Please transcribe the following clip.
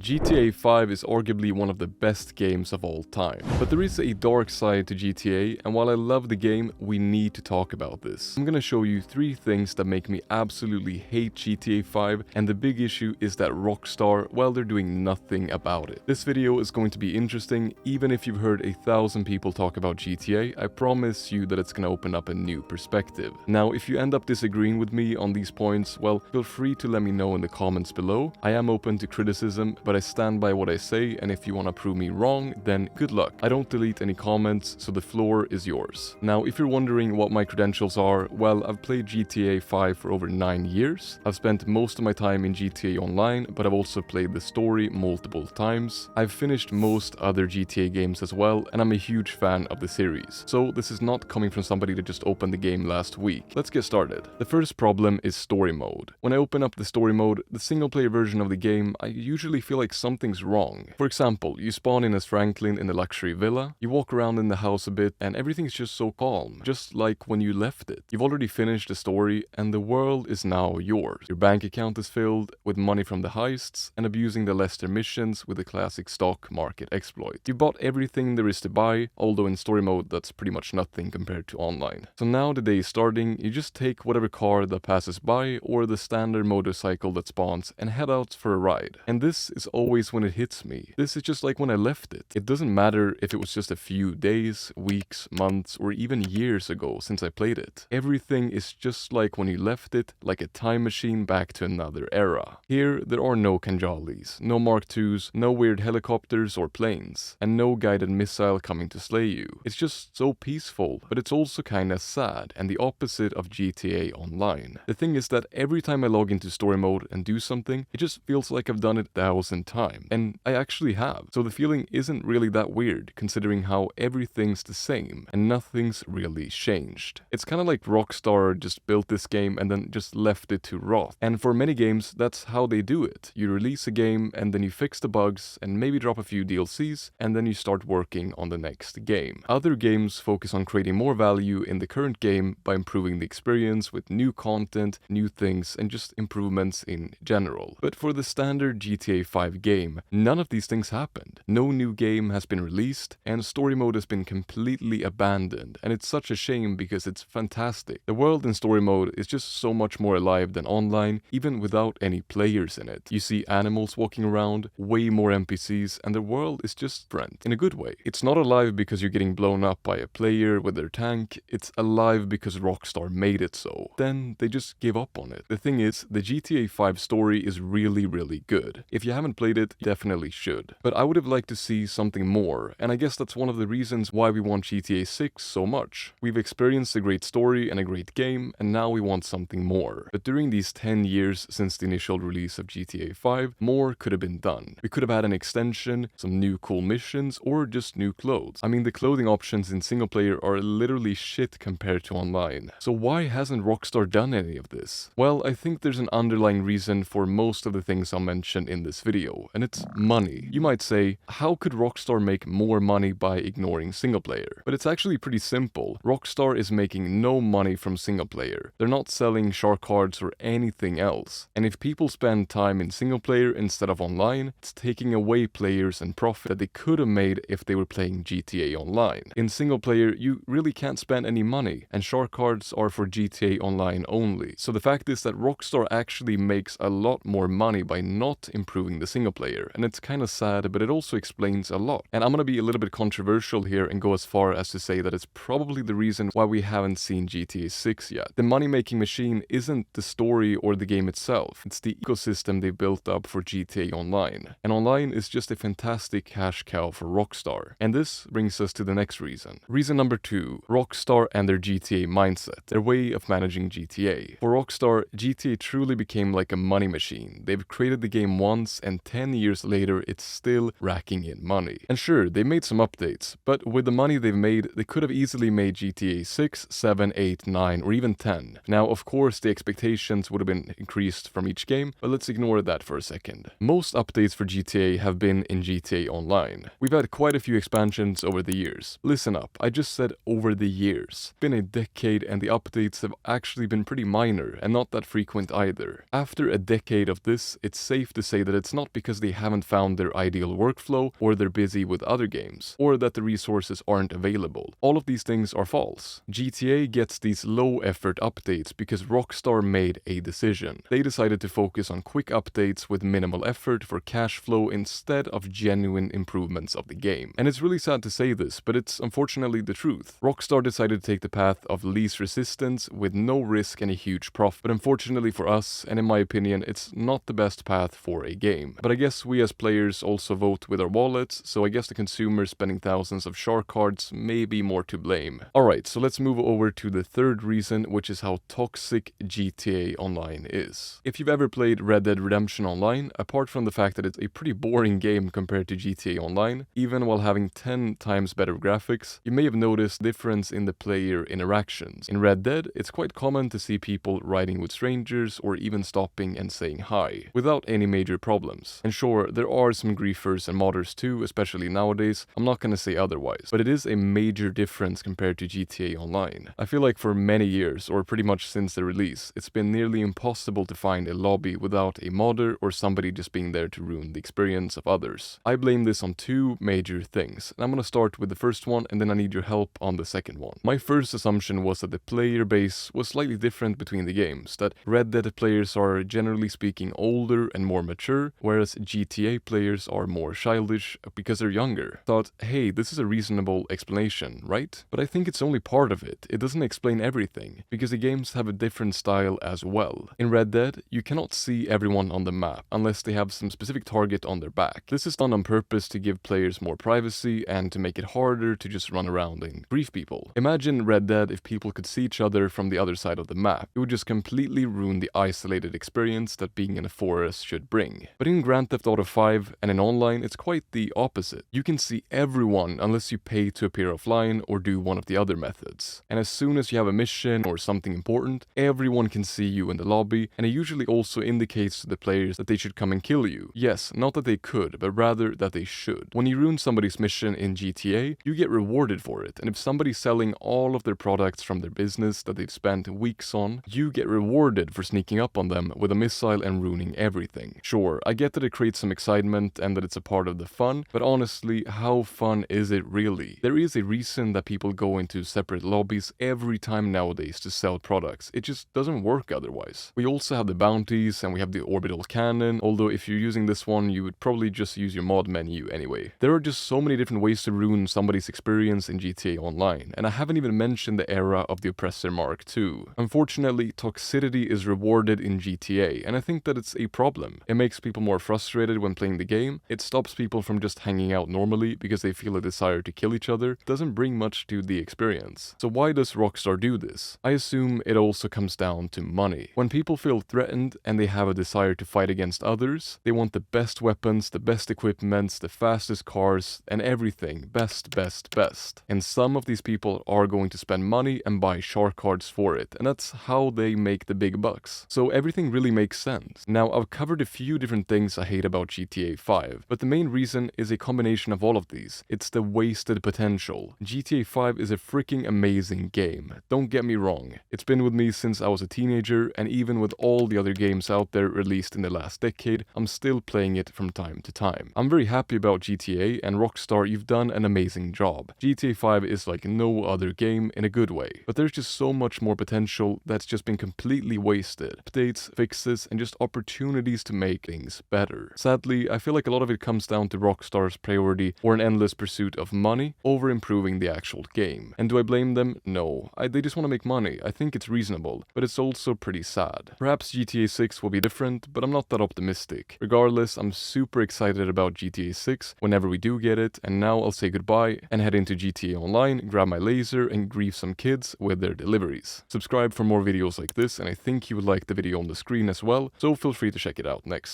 GTA 5 is arguably one of the best games of all time. But there is a dark side to GTA, and while I love the game, we need to talk about this. I'm gonna show you 3 things that make me absolutely hate GTA 5, and the big issue is that Rockstar, well, they're doing nothing about it. This video is going to be interesting, even if you've heard 1,000 people talk about GTA, I promise you that it's gonna open up a new perspective. Now, if you end up disagreeing with me on these points, well, feel free to let me know in the comments below. I am open to criticism, but I stand by what I say, and if you want to prove me wrong, then good luck. I don't delete any comments, so the floor is yours. Now, if you're wondering what my credentials are, well, I've played GTA 5 for over 9 years. I've spent most of my time in GTA Online, but I've also played the story multiple times. I've finished most other GTA games as well, and I'm a huge fan of the series. So this is not coming from somebody that just opened the game last week. Let's get started. The first problem is story mode. When I open up the story mode, the single player version of the game, I usually feel like something's wrong. For example, you spawn in as Franklin in the luxury villa, you walk around in the house a bit, and everything's just so calm, just like when you left it. You've already finished the story, and the world is now yours. Your bank account is filled with money from the heists, and abusing the Lester missions with the classic stock market exploit. You bought everything there is to buy, although in story mode that's pretty much nothing compared to online. So now the day is starting, you just take whatever car that passes by, or the standard motorcycle that spawns, and head out for a ride. And this is always when it hits me. This is just like when I left it. It doesn't matter if it was just a few days, weeks, months, or even years ago since I played it. Everything is just like when you left it, like a time machine back to another era. Here, there are no Kanjalis, no Mark IIs, no weird helicopters or planes, and no guided missile coming to slay you. It's just so peaceful, but it's also kinda sad, and the opposite of GTA Online. The thing is that every time I log into story mode and do something, it just feels like I've done it 1,000 times. And I actually have. So the feeling isn't really that weird, considering how everything's the same, and nothing's really changed. It's kinda like Rockstar just built this game and then just left it to rot. And for many games, that's how they do it. You release a game, and then you fix the bugs, and maybe drop a few DLCs, and then you start working on the next game. Other games focus on creating more value in the current game by improving the experience with new content, new things, and just improvements in general. But for the standard GTA 5 game, none of these things happened. No new game has been released, and story mode has been completely abandoned, and it's such a shame because it's fantastic. The world in story mode is just so much more alive than online, even without any players in it. You see animals walking around, way more NPCs, and the world is just different, in a good way. It's not alive because you're getting blown up by a player with their tank, it's alive because Rockstar made it so. Then they just give up on it. The thing is, the GTA 5 story is really good. If you haven't played it, you definitely should. But I would have liked to see something more, and I guess that's one of the reasons why we want GTA 6 so much. We've experienced a great story and a great game, and now we want something more. But during these 10 years since the initial release of GTA 5, more could have been done. We could have had an extension, some new cool missions, or just new clothes. I mean, the clothing options in single player are literally shit compared to online. So why hasn't Rockstar done any of this? Well, I think there's an underlying reason for most of the things I'll mention in this video, and it's money. You might say, how could Rockstar make more money by ignoring single player? But it's actually pretty simple. Rockstar is making no money from single player. They're not selling shark cards or anything else. And if people spend time in single player instead of online, it's taking away players and profit that they could have made if they were playing GTA Online. In single player, you really can't spend any money, and shark cards are for GTA Online only. So the fact is that Rockstar actually makes a lot more money by not improving the single player, and it's kinda sad, but it also explains a lot. And I'm gonna be a little bit controversial here and go as far as to say that it's probably the reason why we haven't seen GTA 6 yet. The money-making machine isn't the story or the game itself, it's the ecosystem they built up for GTA Online. And online is just a fantastic cash cow for Rockstar. And this brings us to the next reason. Reason number 2, Rockstar and their GTA mindset, their way of managing GTA. For Rockstar, GTA truly became like a money machine. They've created the game once, and 10 years later, it's still racking in money. And sure, they made some updates, but with the money they've made, they could have easily made GTA 6, 7, 8, 9, or even 10. Now, of course, the expectations would have been increased from each game, but let's ignore that for a second. Most updates for GTA have been in GTA Online. We've had quite a few expansions over the years. Listen up, I just said over the years. It's been a decade, and the updates have actually been pretty minor and not that frequent either. After a decade of this, it's safe to say that it's not because they haven't found their ideal workflow, or they're busy with other games, or that the resources aren't available. All of these things are false. GTA gets these low-effort updates because Rockstar made a decision. They decided to focus on quick updates with minimal effort for cash flow instead of genuine improvements of the game. And it's really sad to say this, but it's unfortunately the truth. Rockstar decided to take the path of least resistance with no risk and a huge profit. But unfortunately for us, and in my opinion, it's not the best path for a game. But I guess we as players also vote with our wallets, so I guess the consumers spending thousands of shark cards may be more to blame. Alright, so let's move over to the third reason, which is how toxic GTA Online is. If you've ever played Red Dead Redemption Online, apart from the fact that it's a pretty boring game compared to GTA Online, even while having 10 times better graphics, you may have noticed difference in the player interactions. In Red Dead, it's quite common to see people riding with strangers or even stopping and saying hi, without any major problems. And sure, there are some griefers and modders too, especially nowadays, I'm not gonna say otherwise, but it is a major difference compared to GTA Online. I feel like for many years, or pretty much since the release, it's been nearly impossible to find a lobby without a modder or somebody just being there to ruin the experience of others. I blame this on two major things, and I'm gonna start with the first one and then I need your help on the second one. My first assumption was that the player base was slightly different between the games, that Red Dead players are generally speaking older and more mature, whereas GTA players are more childish because they're younger. Thought, hey, this is a reasonable explanation, right? But I think it's only part of it. It doesn't explain everything, because the games have a different style as well. In Red Dead, you cannot see everyone on the map unless they have some specific target on their back. This is done on purpose to give players more privacy and to make it harder to just run around and grief people. Imagine Red Dead if people could see each other from the other side of the map. It would just completely ruin the isolated experience that being in a forest should bring. But in Grand Theft Auto 5 and in online, it's quite the opposite. You can see everyone unless you pay to appear offline or do one of the other methods. And as soon as you have a mission or something important, everyone can see you in the lobby, and it usually also indicates to the players that they should come and kill you. Yes, not that they could, but rather that they should. When you ruin somebody's mission in GTA, you get rewarded for it, and if somebody's selling all of their products from their business that they've spent weeks on, you get rewarded for sneaking up on them with a missile and ruining everything. Sure, I get that it creates some excitement and that it's a part of the fun, but honestly, how fun is it really? There is a reason that people go into separate lobbies every time nowadays to sell products. It just doesn't work otherwise. We also have the bounties and we have the orbital cannon, although if you're using this one, you would probably just use your mod menu anyway. There are just so many different ways to ruin somebody's experience in GTA Online, and I haven't even mentioned the era of the Oppressor Mark II. Unfortunately, toxicity is rewarded in GTA, and I think that it's a problem. It makes people more frustrated when playing the game, it stops people from just hanging out normally because they feel a desire to kill each other, it doesn't bring much to the experience. So why does Rockstar do this? I assume it also comes down to money. When people feel threatened and they have a desire to fight against others, they want the best weapons, the best equipments, the fastest cars, and everything best. And some of these people are going to spend money and buy shark cards for it, and that's how they make the big bucks. So everything really makes sense. Now, I've covered a few different things I hate about GTA 5, but the main reason is a combination of all of these. It's the wasted potential. GTA 5 is a freaking amazing game. Don't get me wrong. It's been with me since I was a teenager, and even with all the other games out there released in the last decade, I'm still playing it from time to time. I'm very happy about GTA, and Rockstar, you've done an amazing job. GTA 5 is like no other game in a good way, but there's just so much more potential that's just been completely wasted. Updates, fixes, and just opportunities to make things better. Sadly, I feel like a lot of it comes down to Rockstar's priority or an endless pursuit of money over improving the actual game. And do I blame them? No. They just want to make money. I think it's reasonable, but it's also pretty sad. Perhaps GTA 6 will be different, but I'm not that optimistic. Regardless, I'm super excited about GTA 6 whenever we do get it, and now I'll say goodbye and head into GTA Online, grab my laser, and grief some kids with their deliveries. Subscribe for more videos like this, and I think you would like the video on the screen as well, so feel free to check it out next.